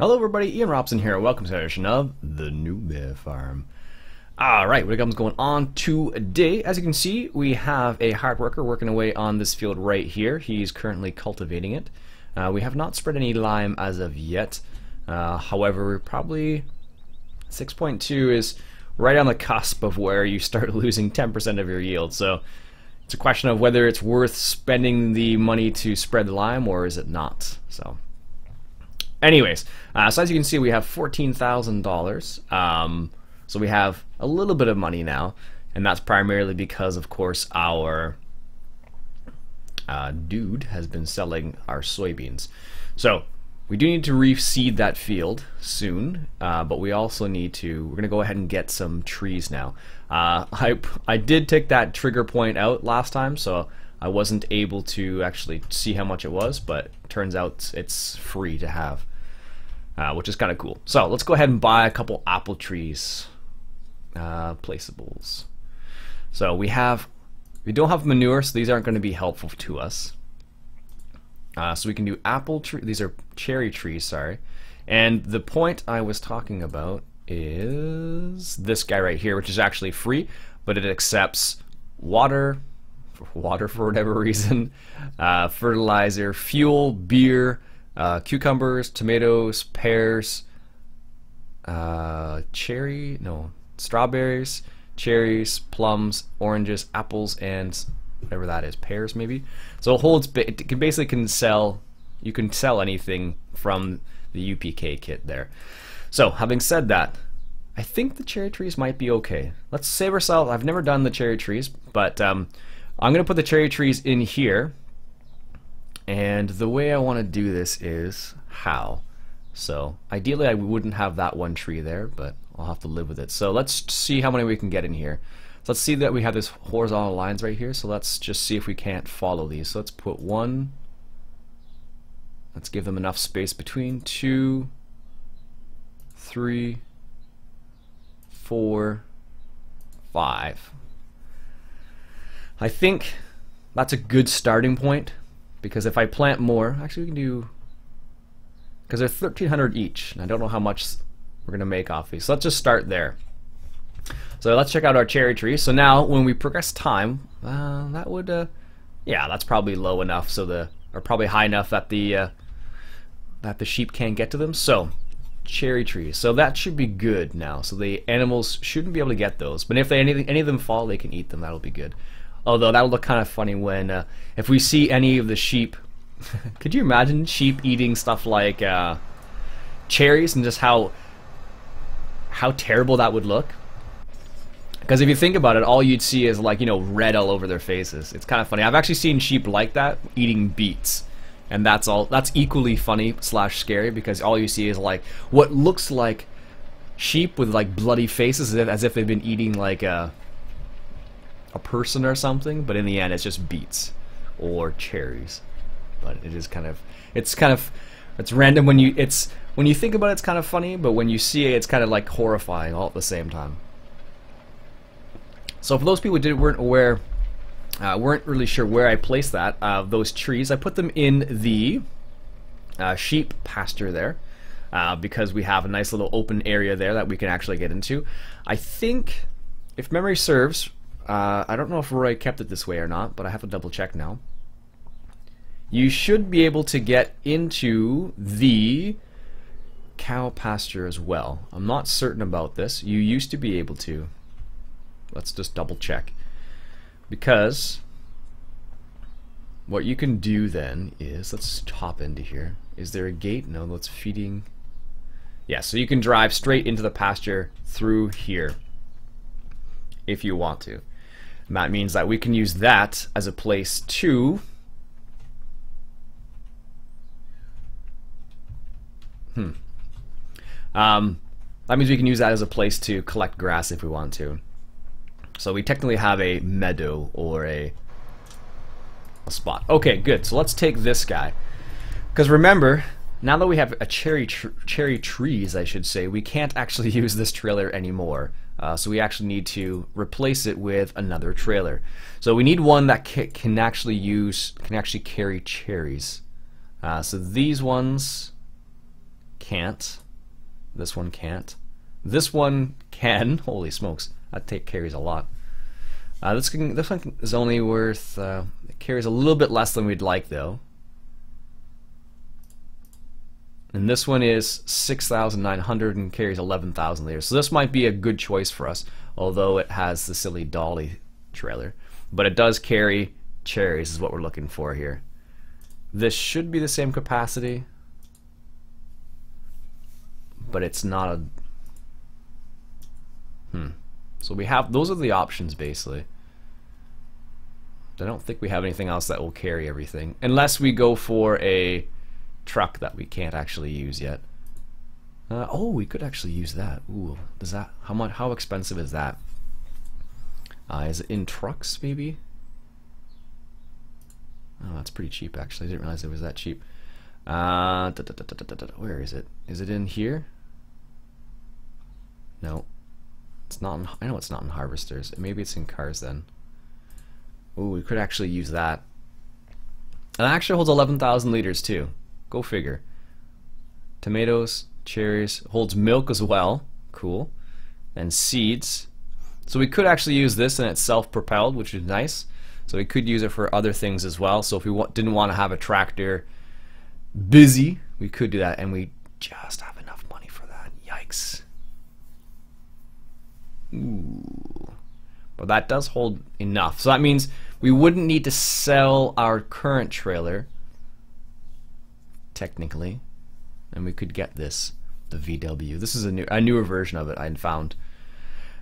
Hello everybody, Iain Robson here. Welcome to the edition of the Newbie Farm. Alright, what is going on today? As you can see, we have a hard worker working away on this field right here. He's currently cultivating it. We have not spread any lime as of yet. However, probably 6.2 is right on the cusp of where you start losing 10% of your yield. So it's a question of whether it's worth spending the money to spread the lime or is it not. So anyways, so as you can see, we have $14,000. So we have a little bit of money now, and that's primarily because, of course, our dude has been selling our soybeans. So we do need to reseed that field soon, but we also need to, we're going to go ahead and get some trees now. I did take that trigger point out last time, so I wasn't able to actually see how much it was, but turns out it's free to have. Which is kind of cool. So let's go ahead and buy a couple apple trees, placeables. So we don't have manure, so these aren't going to be helpful to us. So we can do apple tree. These are cherry trees, sorry. And the point I was talking about is this guy right here, which is actually free, but it accepts water for whatever reason, fertilizer, fuel, beer. Cucumbers, tomatoes, pears, strawberries, cherries, plums, oranges, apples, and whatever that is, pears maybe. So it can basically sell. You can sell anything from the UPK kit there. So having said that, I think the cherry trees might be okay. Let's save ourselves. I've never done the cherry trees, but I'm gonna put the cherry trees in here. And the way I want to do this is how. So ideally I wouldn't have that one tree there, but I'll have to live with it. So let's see how many we can get in here. So let's see that we have this horizontal lines right here. So let's just see if we can't follow these. So let's put one. Let's give them enough space between. 2, 3, 4, 5. I think that's a good starting point. Because if I plant more, actually we can do, because they're 1,300 each, and I don't know how much we're going to make off these. So let's just start there. So let's check out our cherry tree. So now when we progress time, that would, yeah, that's probably low enough, so or probably high enough that the sheep can't get to them. So cherry trees, so that should be good now. So the animals shouldn't be able to get those, but if any of them fall, they can eat them. That'll be good. Although that'll look kind of funny when, if we see any of the sheep, could you imagine sheep eating stuff like cherries and just how terrible that would look? Because if you think about it, all you'd see is like, red all over their faces. It's kind of funny. I've actually seen sheep like that eating beets. And that's equally funny / scary because all you see is like what looks like sheep with like bloody faces as if they've been eating like a person or something, but in the end it's just beets or cherries. But it is it's random when you think about it, it's kind of funny, but when you see it, it's kind of like horrifying all at the same time. So for those people who weren't really sure where I placed those trees, I put them in the sheep pasture there, because we have a nice little open area there that we can actually get into. I think, if memory serves, I don't know if Roy kept it this way or not, but I have to double check now. You should be able to get into the cow pasture as well. I'm not certain about this. You used to be able to. Let's just double check. Because what you can do then is, let's hop into here. Is there a gate? No, that's feeding. Yeah, so you can drive straight into the pasture through here if you want to. And that means that we can use that as a place to that means we can use that as a place to collect grass if we want to. So we technically have a meadow or a spot. Okay, good. So let's take this guy. Because remember, now that we have a cherry trees, I should say, we can't actually use this trailer anymore. So we actually need to replace it with another trailer. So we need one that can actually carry cherries. So these ones can't. This one can't. This one can. Holy smokes, that carries a lot. This one is only worth. It carries a little bit less than we'd like though. And this one is 6,900 and carries 11,000 liters. So this might be a good choice for us, although it has the silly dolly trailer. But it does carry cherries, is what we're looking for here. This should be the same capacity, but it's not a... So we have, those are the options basically. I don't think we have anything else that will carry everything, unless we go for a truck that we can't actually use yet. Oh, we could actually use that. Ooh, does that, how expensive is that? Is it in trucks maybe? Oh, that's pretty cheap actually. I didn't realize it was that cheap. Where is it? Is it in here? No. It's not in, I know it's not in harvesters. Maybe it's in cars then. Ooh, we could actually use that. And it actually holds 11,000 liters too. Go figure. Tomatoes, cherries, holds milk as well. Cool. And seeds. So we could actually use this, and it's self-propelled, which is nice. So we could use it for other things as well. So if we didn't want to have a tractor busy, we could do that, and we just have enough money for that. Yikes. Ooh. But that does hold enough. So that means we wouldn't need to sell our current trailer, technically, and we could get this, the VW. This is a newer version of it I found.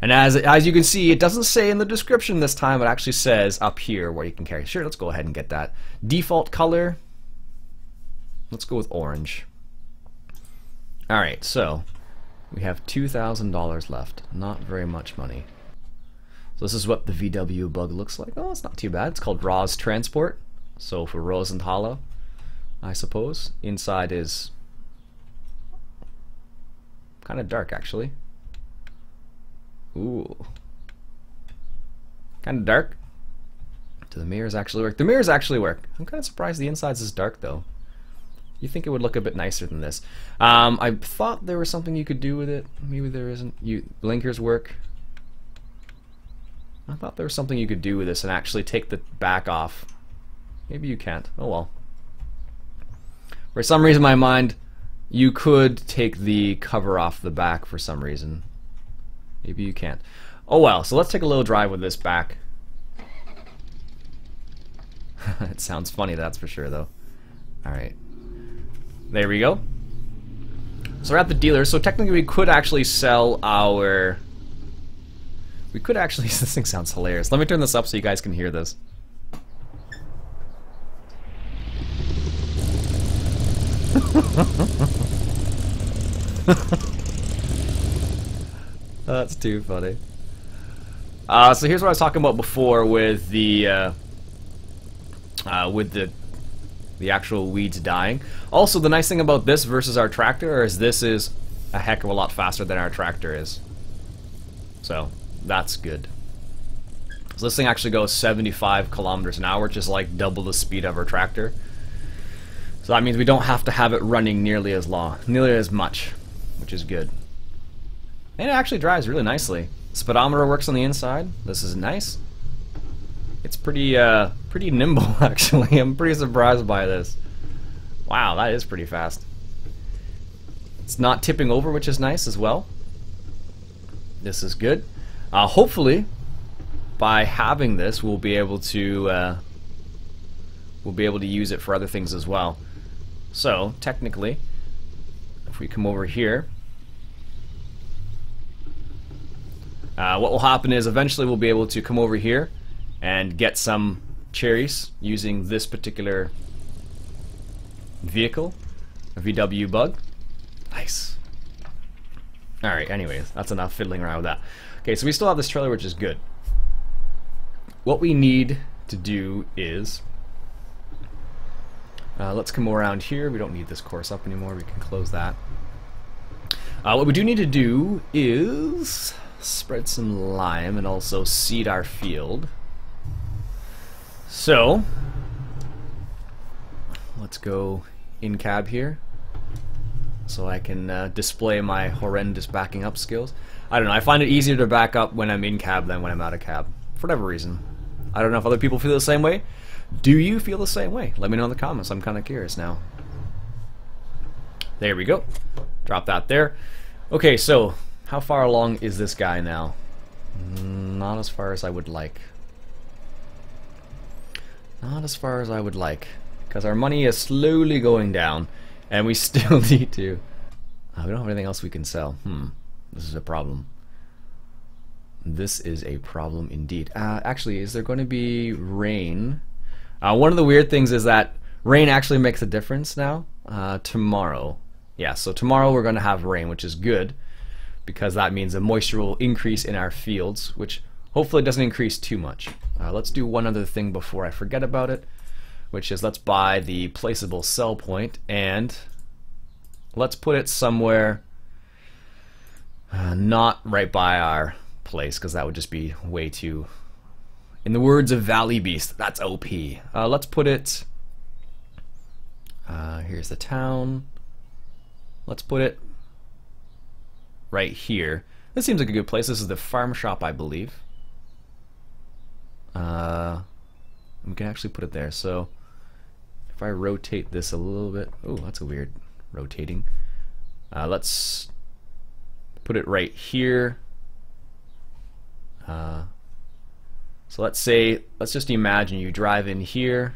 And as you can see, it doesn't say in the description this time. It actually says up here where you can carry. Sure, let's go ahead and get that. Default color, let's go with orange. Alright, so we have $2,000 left. Not very much money. So this is what the VW Bug looks like. Oh, it's not too bad. It's called Roz Transport. So for Rosenthal, I suppose. Inside is kind of dark actually. Ooh. Kind of dark. Do the mirrors actually work? The mirrors actually work. I'm kind of surprised the inside's is dark though. You think it would look a bit nicer than this. I thought there was something you could do with it. Maybe there isn't. Blinkers work. I thought there was something you could do with this and actually take the back off. Maybe you can't. Oh well. For some reason in my mind, you could take the cover off the back for some reason. Maybe you can't. Oh well, so let's take a little drive with this back. It sounds funny, that's for sure though. Alright. There we go. So we're at the dealer, so technically we could actually sell our... We could actually... This thing sounds hilarious. Let me turn this up so you guys can hear this. That's too funny. So here's what I was talking about before with the actual weeds dying. Also, the nice thing about this versus our tractor is this is a heck of a lot faster than our tractor is. So that's good. So this thing actually goes 75 kilometers an hour, which is like double the speed of our tractor. So that means we don't have to have it running nearly as much, which is good. And it actually drives really nicely. Speedometer works on the inside. This is nice. It's pretty nimble actually. I'm pretty surprised by this. Wow, that is pretty fast. It's not tipping over, which is nice as well. This is good. Hopefully, by having this, we'll be able to use it for other things as well. So technically, if we come over here, what will happen is eventually we'll be able to come over here and get some cherries using this particular vehicle, a VW Bug. Nice. Alright, anyways, that's enough fiddling around with that. Okay, so we still have this trailer, which is good. What we need to do is... let's come around here. We don't need this course up anymore. We can close that. What we do need to do is spread some lime and also seed our field. So, let's go in cab here. so I can display my horrendous backing up skills. I don't know, I find it easier to back up when I'm in cab than when I'm out of cab, for whatever reason. I don't know if other people feel the same way. Do you feel the same way? Let me know in the comments, I'm kind of curious now. There we go. Drop that there. Okay, so how far along is this guy now? Not as far as I would like. Not as far as I would like, because our money is slowly going down, and we still need to. We don't have anything else we can sell. This is a problem. This is a problem indeed. Actually, is there going to be rain? One of the weird things is that rain actually makes a difference now. Tomorrow. Yeah, so tomorrow we're going to have rain, which is good, because that means the moisture will increase in our fields, which hopefully doesn't increase too much. Let's do one other thing before I forget about it, which is let's buy the placeable sell point, and let's put it somewhere not right by our place, because that would just be way too, in the words of Valley Beast, that's OP. Let's put it, here's the town. Let's put it right here. This seems like a good place. This is the farm shop, I believe. We can actually put it there. So if I rotate this a little bit, oh, that's a weird rotating. Let's put it right here. So let's just imagine you drive in here,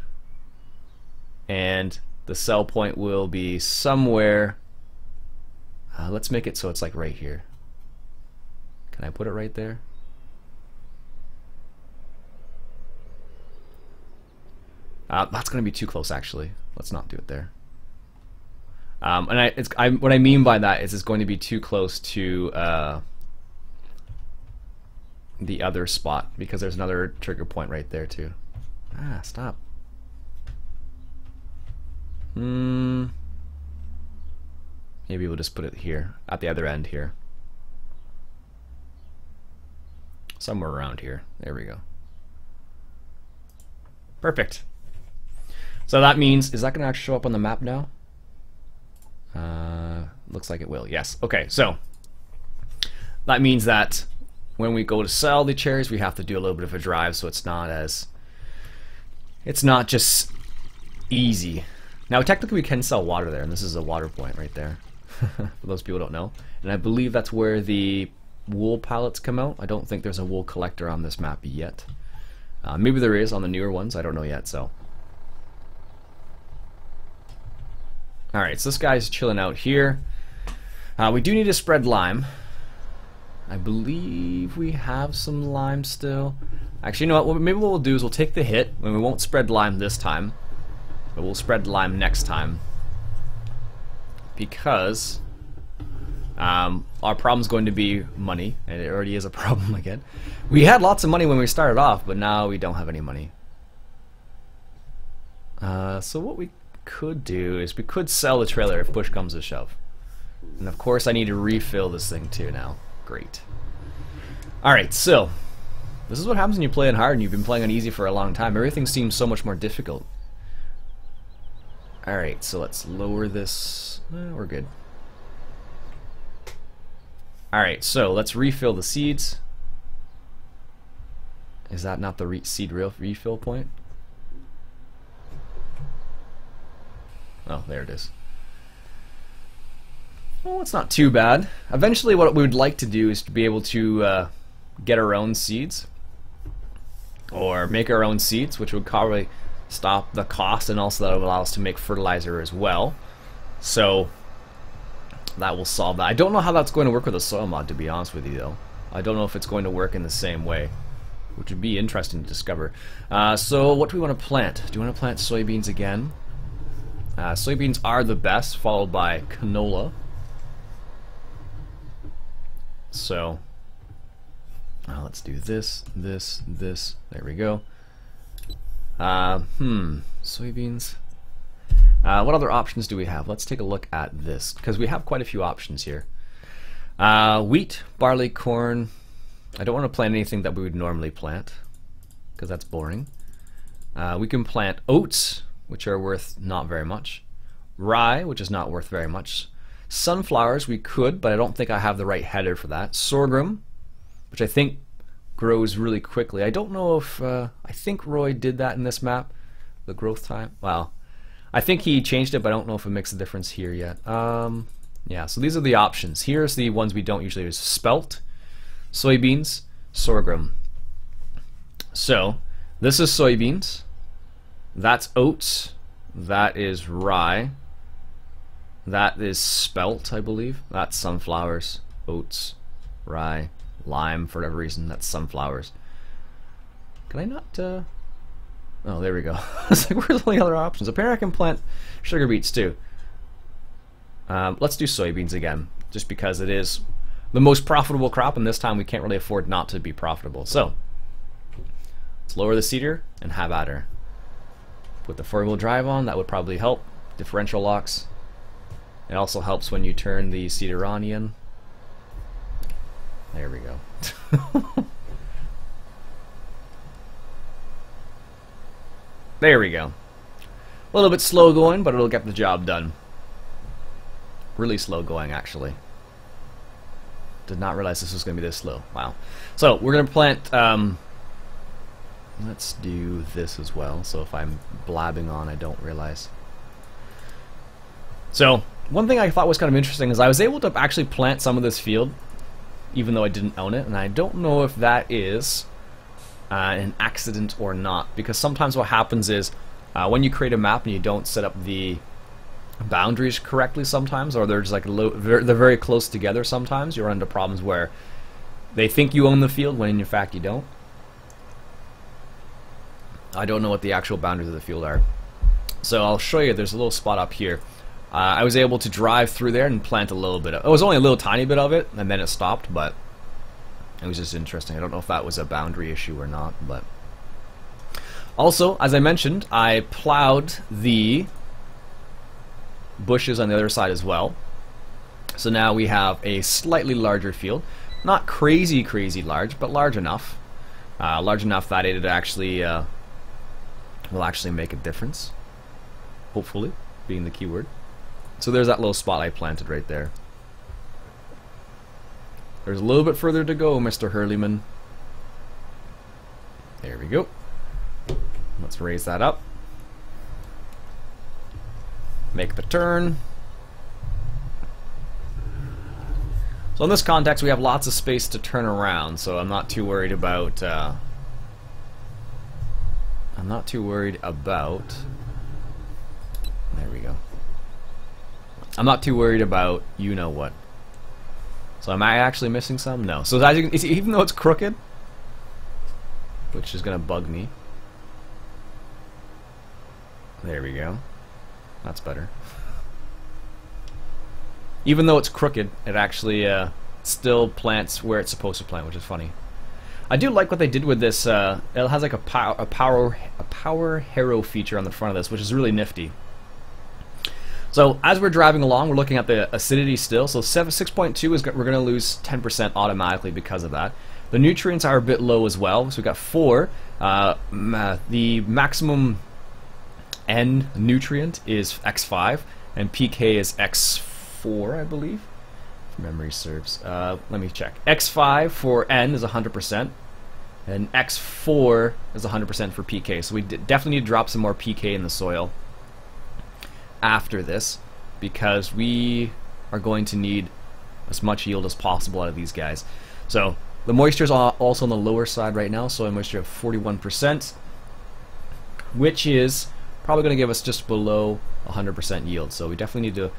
and the sell point will be somewhere. Let's make it so it's like right here. Can I put it right there? That's going to be too close, actually. Let's not do it there. And what I mean by that is it's going to be too close to the other spot, because there's another trigger point right there too. Stop. Maybe we'll just put it here, at the other end here. Somewhere around here. There we go. Perfect. So that means, is that going to actually show up on the map now? Looks like it will, yes. Okay, so that means that when we go to sell the cherries, we have to do a little bit of a drive, so it's not just easy. Now technically we can sell water there, and this is a water point right there. For those people who don't know. And I believe that's where the wool pallets come out. I don't think there's a wool collector on this map yet. Maybe there is on the newer ones, I don't know yet, so. Alright, so this guy's chilling out here. We do need to spread lime. I believe we have some lime still. Actually, you know what? Maybe what we'll do is we'll take the hit, and we won't spread lime this time, but we'll spread lime next time. Because our problem's going to be money, and it already is a problem again. We had lots of money when we started off, but now we don't have any money. So what we could do is we could sell the trailer if push comes to shove. And of course I need to refill this thing too now. Great. Alright, so this is what happens when you play on hard and you've been playing on easy for a long time. Everything seems so much more difficult. Alright, so let's lower this. We're good. Alright, so let's refill the seeds. Is that not the seed refill point? Oh, there it is. Well, it's not too bad. Eventually what we would like to do is to be able to get our own seeds. Or make our own seeds, which would probably stop the cost, and also that would allow us to make fertilizer as well. So that will solve that. I don't know how that's going to work with a soil mod, to be honest with you, though. I don't know if it's going to work in the same way, which would be interesting to discover. So what do we want to plant? Do we want to plant soybeans again? Soybeans are the best, followed by canola. So let's do this, this, this. There we go. Soybeans. What other options do we have? Let's take a look at this, because we have quite a few options here. Wheat, barley, corn. I don't want to plant anything that we would normally plant, because that's boring. We can plant oats, which are worth not very much. Rye, which is not worth very much. Sunflowers we could, but I don't think I have the right header for that. Sorghum, which I think grows really quickly. I don't know if I think Roy did that in this map, the growth time. Well, I think he changed it, but I don't know if it makes a difference here yet. Yeah, so these are the options. Here's the ones we don't usually use: spelt, soybeans, sorghum. So this is soybeans, that's oats, that is rye, that is spelt, I believe. That's sunflowers, oats, rye, lime, for whatever reason, that's sunflowers. Can I not, oh, there we go. It's like, where's all the other options? Apparently I can plant sugar beets too. Let's do soybeans again, just because it is the most profitable crop, and this time we can't really afford not to be profitable. So, let's lower the seeder and have at her. Put the four-wheel drive on, that would probably help. Differential locks. It also helps when you turn the seeder on, Iain. There we go. There we go. A little bit slow going, but it'll get the job done. Really slow going, actually. Did not realize this was going to be this slow. Wow. So, we're going to plant... let's do this as well, so if I'm blabbing on, I don't realize. So, one thing I thought was kind of interesting is I was able to actually plant some of this field, even though I didn't own it, and I don't know if that is an accident or not, because sometimes what happens is when you create a map and you don't set up the boundaries correctly sometimes, or they're just like they're very close together sometimes, you run into problems where they think you own the field when in fact you don't. I don't know what the actual boundaries of the field are. So I'll show you, there's a little spot up here. I was able to drive through there and plant a little bit of, it was only a little tiny bit of it, and then it stopped, but it was just interesting. I don't know if that was a boundary issue or not, but... Also, as I mentioned, I plowed the bushes on the other side as well. So now we have a slightly larger field. Not crazy large, but large enough. Large enough that it actually will actually make a difference. Hopefully, being the key word. So there's that little spot I planted right there. There's a little bit further to go, Mr. Hurleyman. There we go. Let's raise that up. Make the turn. So in this context, we have lots of space to turn around, so I'm not too worried about... there we go. I'm not too worried about you-know-what. So am I actually missing some? No. So as you can, even though it's crooked, which is going to bug me. There we go. That's better. Even though it's crooked, it actually still plants where it's supposed to plant, which is funny. I do like what they did with this. It has like a power hero feature on the front of this, which is really nifty. So as we're driving along, we're looking at the acidity still. So 6.2 is we're going to lose 10% automatically because of that. The nutrients are a bit low as well. So we've got 4. The maximum N nutrient is X5, and PK is X4, I believe. If memory serves. Let me check. X5 for N is 100%, and X4 is 100% for PK. So we definitely need to drop some more PK in the soil after this, because we are going to need as much yield as possible out of these guys. So the moisture is also on the lower side right now, soil moisture of 41%, which is probably going to give us just below 100% yield. So we definitely need to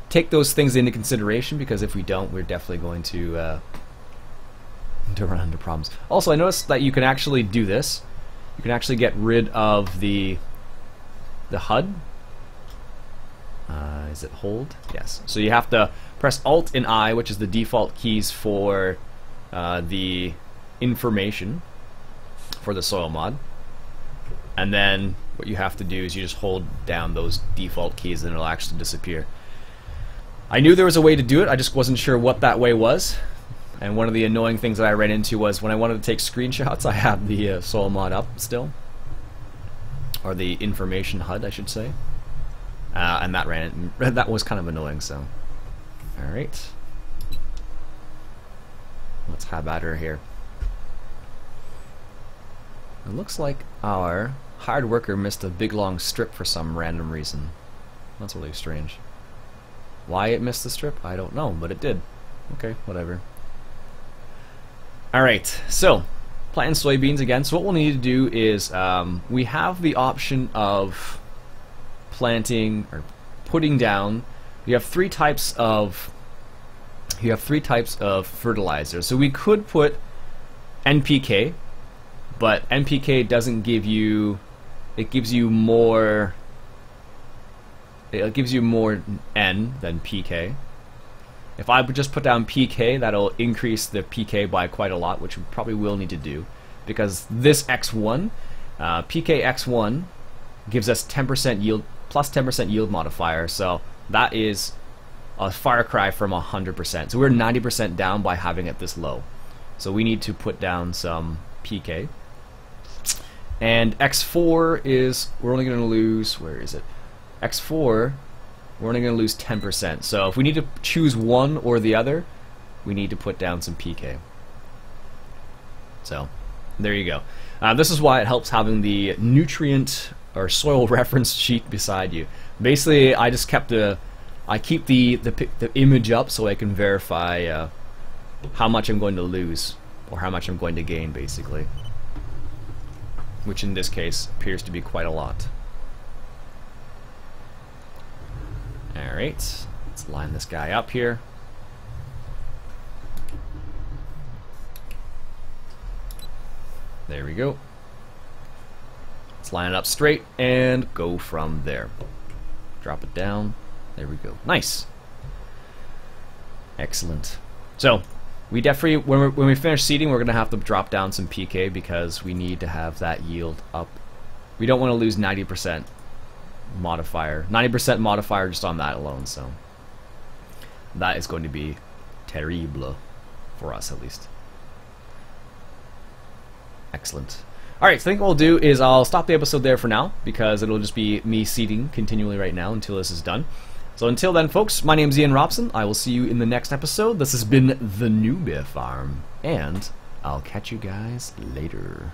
take those things into consideration, because if we don't, we're definitely going to run into problems. Also, I noticed that you can actually do this. You can actually get rid of the HUD. Is it hold? Yes. So you have to press Alt and I, which is the default keys for the information for the soil mod. And then what you have to do is you just hold down those default keys and it'll actually disappear. I knew there was a way to do it, I just wasn't sure what that way was. And one of the annoying things that I ran into was when I wanted to take screenshots, I had the soil mod up still. Or the information HUD, I should say. And that was kind of annoying, so Alright. Let's have at her here. It looks like our hard worker missed a big long strip for some random reason. That's really strange. Why it missed the strip, I don't know, but it did. Okay, whatever. Alright, so planting soybeans again. So what we'll need to do is we have the option of planting or putting down. You have three types of fertilizer. So we could put NPK, but NPK doesn't give you. It gives you more. It gives you more N than PK. If I would just put down PK, that'll increase the PK by quite a lot, which we probably will need to do, because this X1, PK X1, gives us 10% yield, plus 10% yield modifier, so that is a far cry from 100%. So we're 90% down by having it this low. So we need to put down some PK. And X4 is, we're only going to lose, where is it? X4, we're only going to lose 10%. So if we need to choose one or the other, we need to put down some PK. So there you go. This is why it helps having the nutrient or soil reference sheet beside you. Basically, I just kept I keep the image up so I can verify how much I'm going to lose or how much I'm going to gain, basically. Which in this case appears to be quite a lot. Alright, let's line this guy up here. There we go. Let's line it up straight and go from there. Drop it down. There we go. Nice. Excellent. So, we definitely, when we finish seeding, we're going to have to drop down some PK because we need to have that yield up. We don't want to lose 90% modifier. 90% modifier just on that alone, so that is going to be terrible for us, at least. Excellent. Alright, so I think what we'll do is I'll stop the episode there for now, because it'll just be me seeding continually right now until this is done. So until then, folks, my name's Iain Robson. I will see you in the next episode. This has been the Newbie Farm, and I'll catch you guys later.